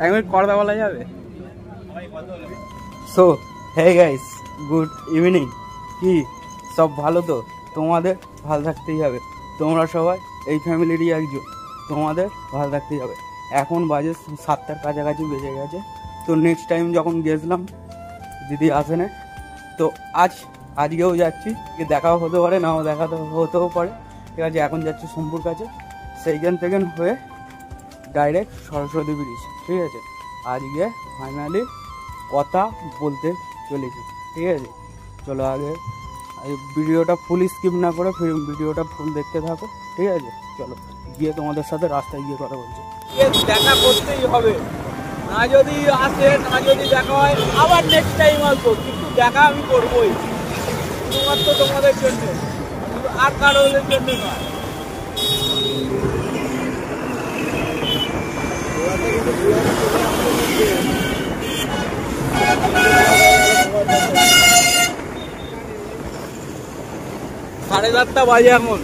এক মিনিট কথা বলা যাবে? So hey guys, good evening. কি সব ভালো তো? তোমাদের ভালো থাকতেই হবে, তোমরা সবাই এই ফ্যামিলিরই একজন, তোমাদের ভালো থাকতেই হবে। এখন বাজে 7টার কাছাকাছি বেজে গেছে। তো নেক্সট টাইম যখন গেছিলাম দিদি আসে না, তো আজকেও যাচ্ছি, দেখাও হতে পারে, নাও দেখা হতেও পারে, ঠিক আছে। এখন যাচ্ছি শম্ভুর কাছে, সেইখান থেকে হয়ে ডাইরেক্ট সরস্বতী ব্রিজ, ঠিক আছে। আজকে ফাইনালি কথা বলতে চলেছি, ঠিক আছে। চলো আগে ভিডিওটা ফুল স্কিপ না করে ভিডিওটা ফুল দেখতে থাকো, ঠিক আছে। চলো গিয়ে তোমাদের সাথে রাস্তায় গিয়ে কথা বলছি। দেখা করতেই হবে, না যদি আসে, না যদি দেখা হয় আবার নেক্সট টাইম আসবো, কিন্তু দেখা আমি করবোই, শুধুমাত্র তোমাদের জন্য, আর কারোর জন্য নয়। সাড়ে 7টা বাজে এখন।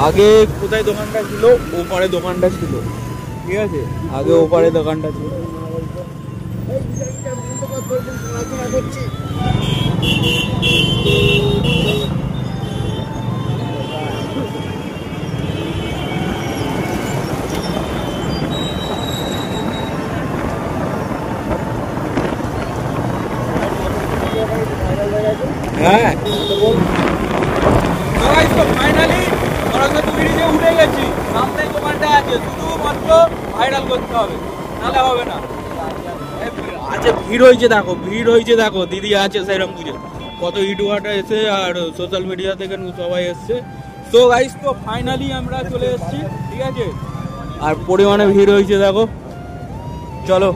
আগে কোথায় দোকানটা ছিল? ওপারে দোকানটা ছিল, ঠিক আছে। আগে ওপারে দোকানটা ছিল। হ্যাঁ ফাইনালি সরস্বতী ব্রিজে উঠে গেছি, সামনে দোকানটা আছে, শুধুমাত্র ভাইরাল করতে হবে, নাহলে হবে না। আচ্ছা ভিড় হয়েছে দেখো, ভিড় হয়েছে দেখো, দিদি আছে সেরকম পুজো, কত ইউটিউবারটা এসে আর সোশ্যাল মিডিয়া থেকে সবাই এসছে। তো গাইস, তো ফাইনালি আমরা চলে এসেছি, ঠিক আছে। আর পরিমাণে ভিড় হয়েছে দেখো। চলো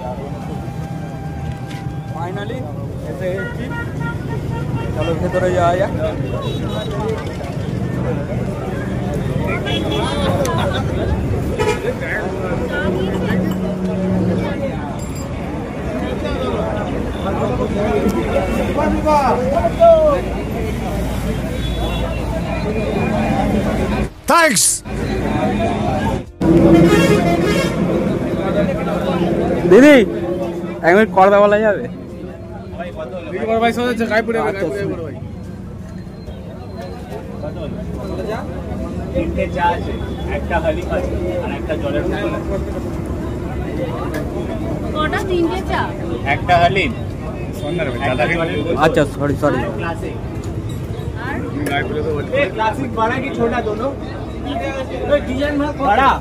ফাইনালি এসে গেছি, চলো ভেতরে যাওয়া যাক। Thanks. দিদি এক মিনিট কথা বলা যাবে? আচ্ছা সরি সরি। क्लासिक बड़ा की छोटा दोनों डिजाइन बड़ा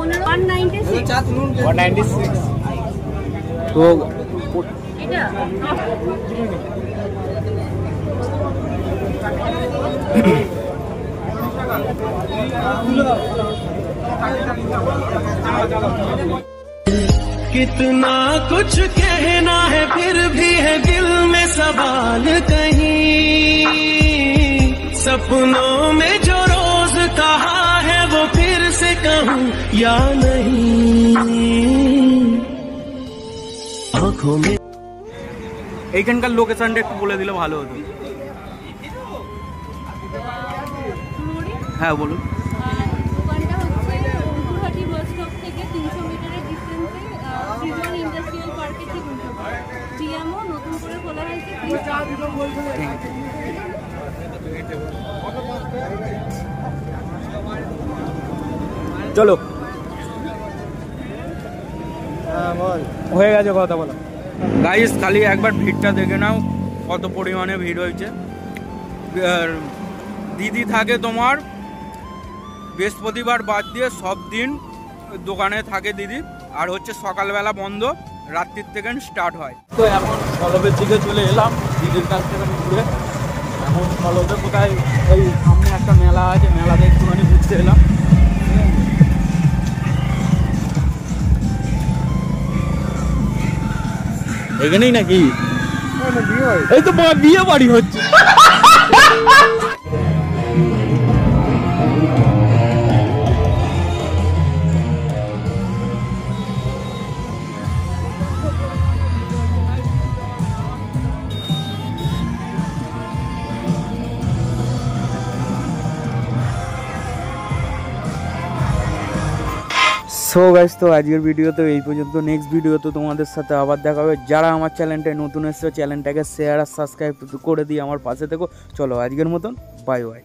196 तो कितना कुछ कहना है फिर भी है दिल में सवाल कहीं, सपनों में जो रोज कहा है वो फिर से कहूँ या नहीं, आँखों में। এইখানকার লোকেশনটা একটু বলে দিলে ভালো হতো। হ্যাঁ বলুন। চলো হয়ে গেছে কথা বলা। গাইস খালি একবার ভিড়টা দেখে নাও, কত পরিমাণে ভিড় হয়েছে। দিদি থাকে তোমার বৃহস্পতিবার বাদ দিয়ে সব দিন দোকানে থাকে দিদি, আর হচ্ছে সকালবেলা বন্ধ, রাত্রির থেকে স্টার্ট হয়। তো এখন সলভের দিকে চলে এলাম দিদির কাছ থেকে ঘুরে। এখন সলভে কোথায়, এই সামনে একটা মেলা আছে, মেলাতে একটুখানি ঘুরতে এলাম। এখানেই নাকি? এই তো বিয়ে বাড়ি হচ্ছে। সো গাইস, তো আজকের ভিডিও তো এই পর্যন্ত। নেক্সট ভিডিও তো তোমাদের সাথে আবার দেখা হবে। যারা আমার চ্যানেলটায় নতুন এসেছো চ্যানেলটাকে শেয়ার আর সাবস্ক্রাইব করে দিয়ে আমার পাশে থেকো। চলো আজকের মতন বাই বাই।